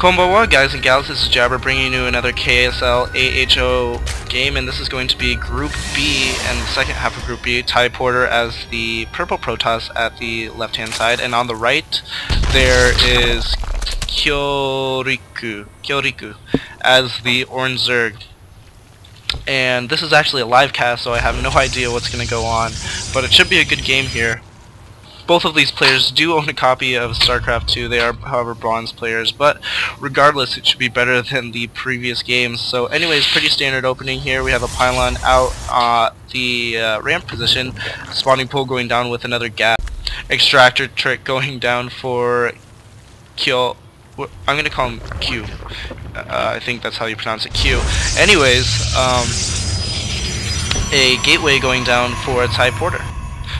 Konbanwa guys and gals, this is Jabber bringing you another KSL AHO game, and this is going to be Group B and the second half of Group B. Typorter as the purple protoss at the left hand side, and on the right there is KYOORYOKU as the orange zerg. And this is actually a live cast, so I have no idea what's going to go on, but it should be a good game here. Both of these players do own a copy of Starcraft 2. They are, however, bronze players, but regardless, it should be better than the previous games. So anyways, pretty standard opening here. We have a pylon out the ramp position, spawning pool going down with another gap, extractor trick going down for Kyo. I'm going to call him Q. I think that's how you pronounce it, Q. Anyways, a gateway going down for a typorter.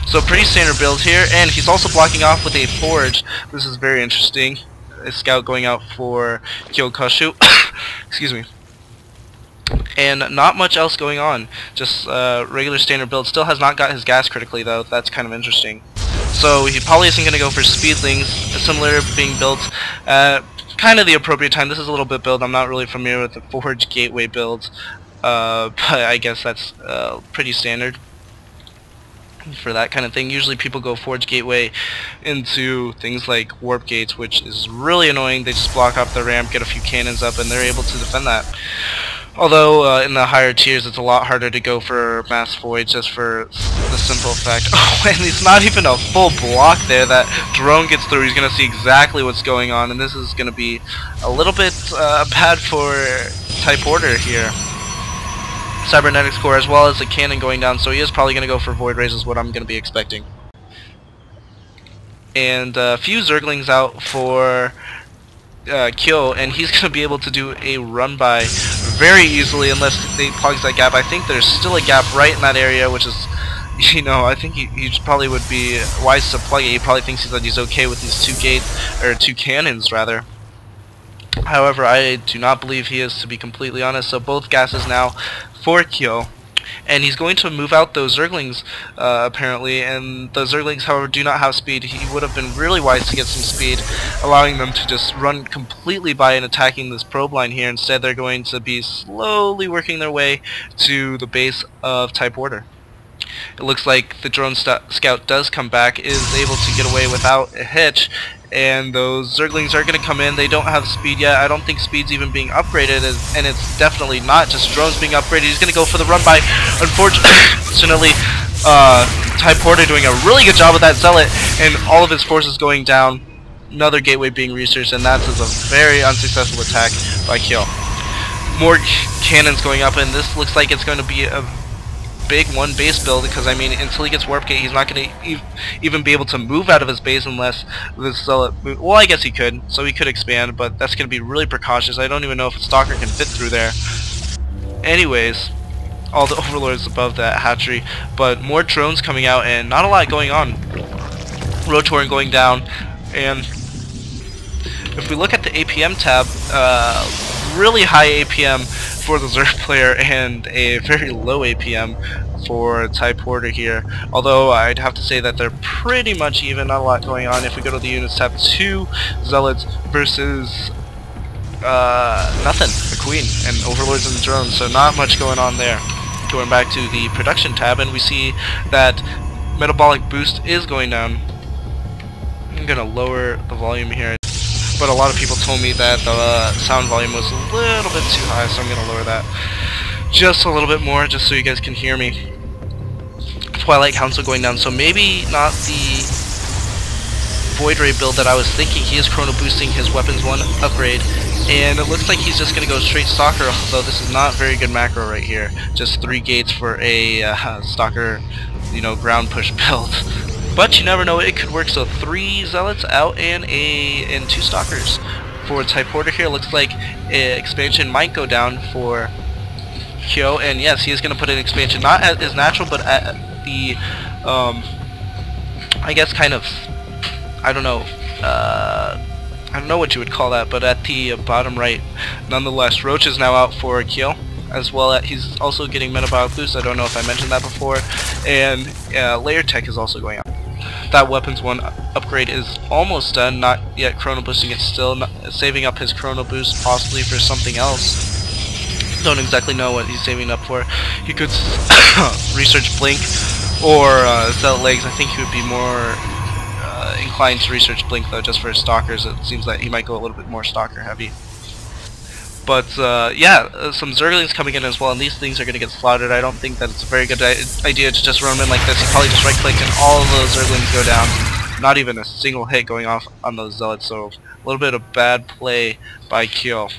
So pretty standard build here, and he's also blocking off with a forge. This is very interesting. A scout going out for Kyokushu. Excuse me. And not much else going on. Just regular standard build. Still has not got his gas critically though. That's kind of interesting. So he probably isn't going to go for speedlings. Similar being built at kind of the appropriate time. This is a little bit build. I'm not really familiar with the forge gateway builds, but I guess that's pretty standard for that kind of thing. Usually people go forge gateway into things like warp gates, which is really annoying. They just block off the ramp, get a few cannons up, and they're able to defend that. Although in the higher tiers it's a lot harder to go for mass void, just for the simple fact, oh, and it's not even a full block there. That drone gets through, he's going to see exactly what's going on, and this is going to be a little bit bad for typorter here. Cybernetics core as well as a cannon going down, so he is probably going to go for void rays is what I'm going to be expecting. And a few zerglings out for Kyo, and he's going to be able to do a run by very easily unless they plugs that gap. I think there's still a gap right in that area, which is, you know, I think he probably would be wise to plug it. He probably thinks that he's okay with these two cannons rather. However, I do not believe he is, to be completely honest. So both gases now for Kyo, and he's going to move out those zerglings apparently, and the zerglings, however, do not have speed. He would have been really wise to get some speed, allowing them to just run completely by and attacking this probe line here. Instead, they're going to be slowly working their way to the base of typorter. It looks like the drone scout does come back, is able to get away without a hitch, and those zerglings are going to come in. They don't have speed yet. I don't think speed's even being upgraded, and it's definitely not just drones being upgraded. He's going to go for the run by. Unfortunately, typorter doing a really good job with that zealot, and all of his forces going down. Another gateway being researched, and that's a very unsuccessful attack by Kyo. More cannons going up, and this looks like it's going to be a big one base build, because I mean, until he gets warp gate, he's not going to even be able to move out of his base unless this zealot move. Well, I guess he could, so he could expand, but that's going to be really precautious. I don't even know if a stalker can fit through there. Anyways, all the overlords above that hatchery, but more drones coming out and not a lot going on. Rotoring going down, and if we look at the APM tab, really high APM for the Zerg player and a very low APM for typorter here. Although I'd have to say that they're pretty much even, not a lot going on. If we go to the units tab, 2 zealots versus nothing, a queen, and overlords and drones, so not much going on there. Going back to the production tab, and we see that metabolic boost is going down. I'm gonna lower the volume here, but a lot of people told me that the sound volume was a little bit too high, so I'm going to lower that just a little bit more, just so you guys can hear me. Twilight Council going down, so maybe not the Void Ray build that I was thinking. He is chrono boosting his weapons 1 upgrade, and it looks like he's just going to go straight Stalker, although this is not very good macro right here. Just 3 gates for a Stalker, you know, ground push build. But you never know, it could work. So 3 zealots out and 2 stalkers for typorter here. Looks like expansion might go down for Kyo, and yes, he is going to put an expansion, not at his natural, but at the I guess kind of, I don't know what you would call that, but at the bottom right. Nonetheless, Roach is now out for Kyo, as well as he's also getting metabolic boost. I don't know if I mentioned that before, and layer tech is also going out. That weapons 1 upgrade is almost done, not yet chrono boosting it still, saving up his chrono boost possibly for something else. Don't exactly know what he's saving up for. He could research Blink or Zealot Legs. I think he would be more inclined to research Blink though, just for his stalkers. It seems that he might go a little bit more stalker heavy. But yeah, some Zerglings coming in as well, and these things are going to get slaughtered. I don't think that it's a very good idea to just run them in like this. You probably just right click and all of those Zerglings go down. Not even a single hit going off on those Zealots, so a little bit of bad play by Kyo.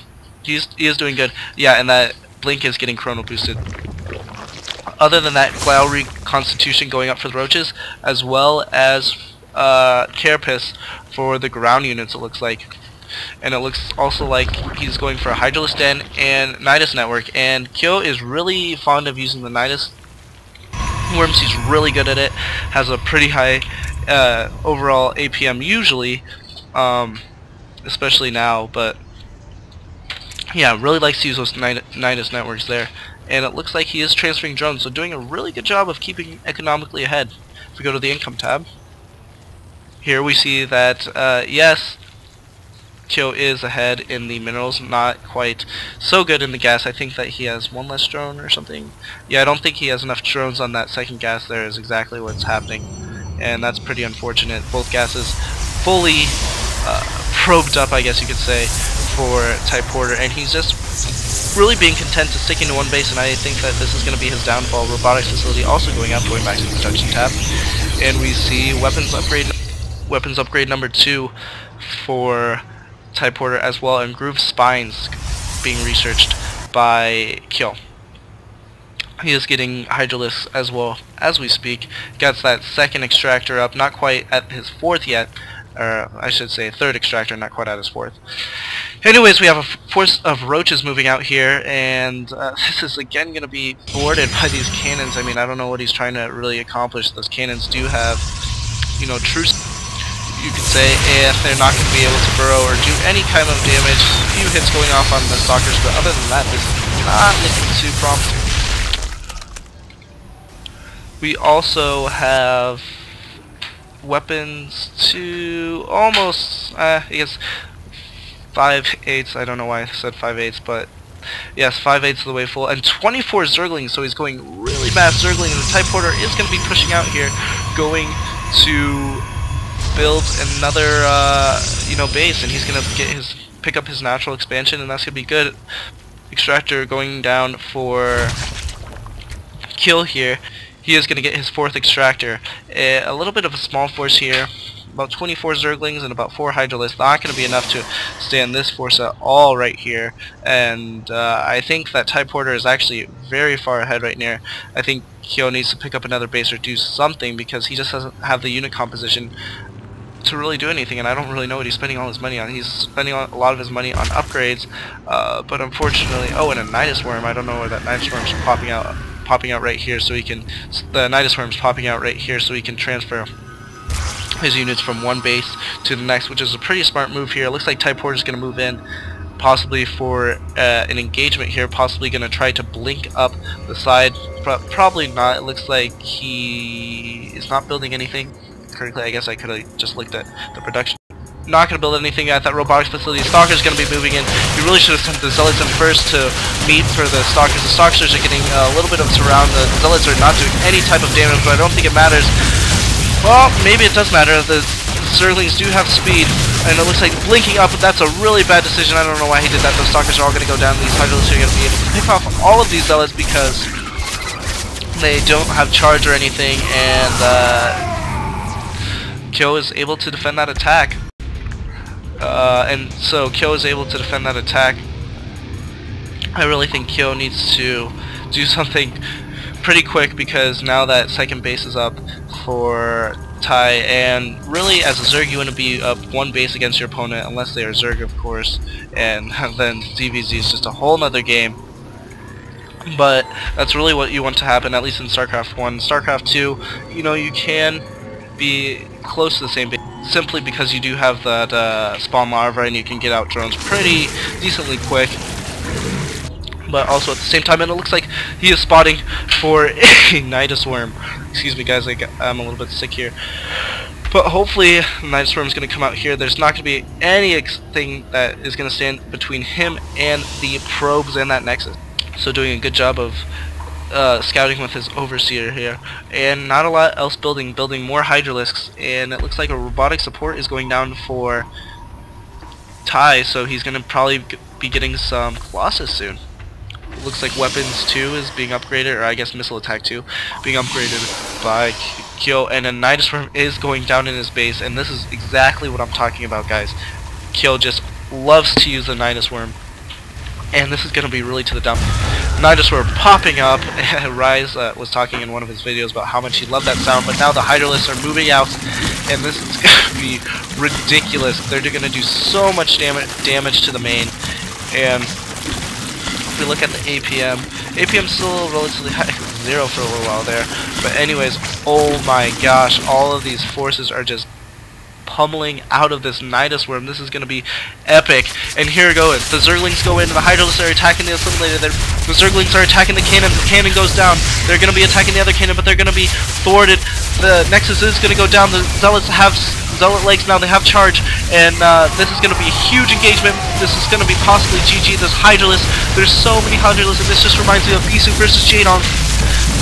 He is doing good. Yeah, and that Blink is getting chrono boosted. Other than that, Glau Reconstitution going up for the Roaches, as well as Carapace for the ground units, it looks like. And it looks also like he's going for a Hydralisk Den and Nidus Network. And Kyo is really fond of using the Nidus Worms. He's really good at it. Has a pretty high overall APM usually, especially now. But yeah, really likes to use those Nidus Networks there. And it looks like he is transferring drones, so doing a really good job of keeping economically ahead. If we go to the income tab, here we see that yes, Kyo is ahead in the minerals, not quite so good in the gas. I think that he has one less drone or something. Yeah, I don't think he has enough drones on that second gas there is exactly what's happening. And that's pretty unfortunate. Both gases fully probed up, I guess you could say, for typorter. And he's just really being content to sticking to one base, and I think that this is going to be his downfall. Robotics facility also going up, going back to the production tab. And we see weapons upgrade number 2 for typorter as well, and groove spines being researched by Kyo. He is getting Hydralisks as well as we speak. Gets that second extractor up, not quite at his 4th yet, or I should say 3rd extractor, not quite at his 4th. Anyways, we have a force of roaches moving out here, and this is again going to be thwarted by these cannons. I mean, I don't know what he's trying to really accomplish. Those cannons do have, you know, true, you could say, if they're not going to be able to burrow or do any kind of damage. A few hits going off on the stalkers, but other than that, this is not looking too promising. We also have weapons to almost, I guess, 5/8. I don't know why I said 5/8, but yes, 5/8 of the way full, and 24 Zerglings, so he's going really fast Zergling, and the typorter is going to be pushing out here, going to build another you know, base, and he's going to pick up his natural expansion, and that's going to be good. Extractor going down for kill here. He is going to get his 4th extractor. A little bit of a small force here, about 24 Zerglings and about 4 Hydralisks. Not going to be enough to stand this force at all right here, and I think that typorter is actually very far ahead right now. I think Kyo needs to pick up another base or do something, because he just doesn't have the unit composition to really do anything, and I don't really know what he's spending all his money on. He's spending a lot of his money on upgrades, but unfortunately, oh, and a Nidus Worm. I don't know where that Nidus Worm's popping out right here, so he can, the Nidus Worm's popping out right here, so he can transfer his units from one base to the next, which is a pretty smart move here. It looks like typorter's going to move in, possibly for an engagement here, possibly going to try to blink up the side. Probably not. It looks like he is not building anything correctly. I guess I could have just looked at the production. Not going to build anything at that robotics facility. Stalker's going to be moving in. He really should have sent the Zealots in first to meet for the Stalkers. The Stalkers are getting a little bit of surround. The Zealots are not doing any type of damage, but I don't think it matters. Well, maybe it does matter. The Zerglings do have speed, and it looks like blinking up. That's a really bad decision. I don't know why he did that. Those Stalkers are all going to go down. These Hydralisks are going to be able to pick off all of these Zealots because they don't have charge or anything, and Kyo is able to defend that attack. And so Kyo is able to defend that attack. I really think Kyo needs to do something pretty quick, because now that second base is up for Ty, and really as a Zerg you want to be up one base against your opponent, unless they are Zerg of course, and then DBZ is just a whole nother game. But that's really what you want to happen, at least in Starcraft 1. Starcraft 2, you know, you can be close to the same base, simply because you do have that spawn larva, and you can get out drones pretty decently quick. But also at the same time, and it looks like he is spotting for a Nidus Worm. Excuse me guys, I'm a little bit sick here. But hopefully the Night Swarm is going to come out here. There's not going to be anything that is going to stand between him and the probes and that Nexus. So doing a good job of scouting with his Overseer here, and not a lot else building more Hydralisks, and it looks like a robotic support is going down for Ty, so he's going to probably be getting some Colossus soon. Looks like weapons 2 is being upgraded, or I guess missile attack 2 being upgraded by Kyo, and a Night Swarm is going down in his base, and this is exactly what I'm talking about, guys. Kyo just loves to use the Night Swarm, and this is going to be really to the dump. Night Swarm popping up. Rise was talking in one of his videos about how much he loved that sound, but now the Hydralisks are moving out, and this is going to be ridiculous. They're going to do so much damage to the main, and if we look at the APM's still relatively high, 0 for a little while there. But anyways, oh my gosh, all of these forces are just pummeling out of this Night Swarm. This is going to be epic. And here it goes. The Zerglings go in, the Hydralisks are attacking the Assimilator. The Zerglings are attacking the cannon. The cannon goes down. They're going to be attacking the other cannon, but they're going to be thwarted. The Nexus is going to go down. The Zealots have Zealot legs now. They have charge, and this is going to be a huge engagement. This is going to be possibly GG. There's Hydralisks. There's so many Hydralisks, and this just reminds me of Bisu versus Jadong.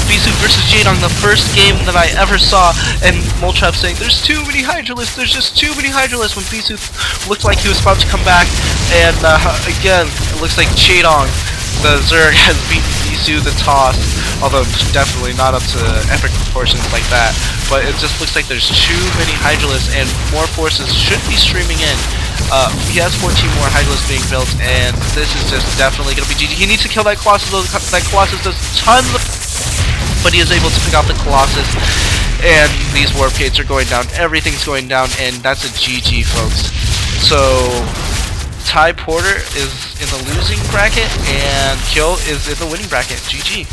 Bisu versus Jadong, the first game that I ever saw, and Moltrap saying, there's too many Hydralisks, there's just too many Hydralisks, when Bisu looked like he was about to come back, and again, it looks like Jadong, the Zerg, has beaten Bisu the toss, although definitely not up to epic proportions like that, but it just looks like there's too many Hydralisks, and more forces should be streaming in. He has 14 more Hydralisks being built, and this is just definitely going to be GG. He needs to kill that Colossus, though. That Colossus does tons of, but he is able to pick out the Colossus, and these warp gates are going down, everything's going down, and that's a GG, folks. So typorter is in the losing bracket, and Kyo is in the winning bracket. GG.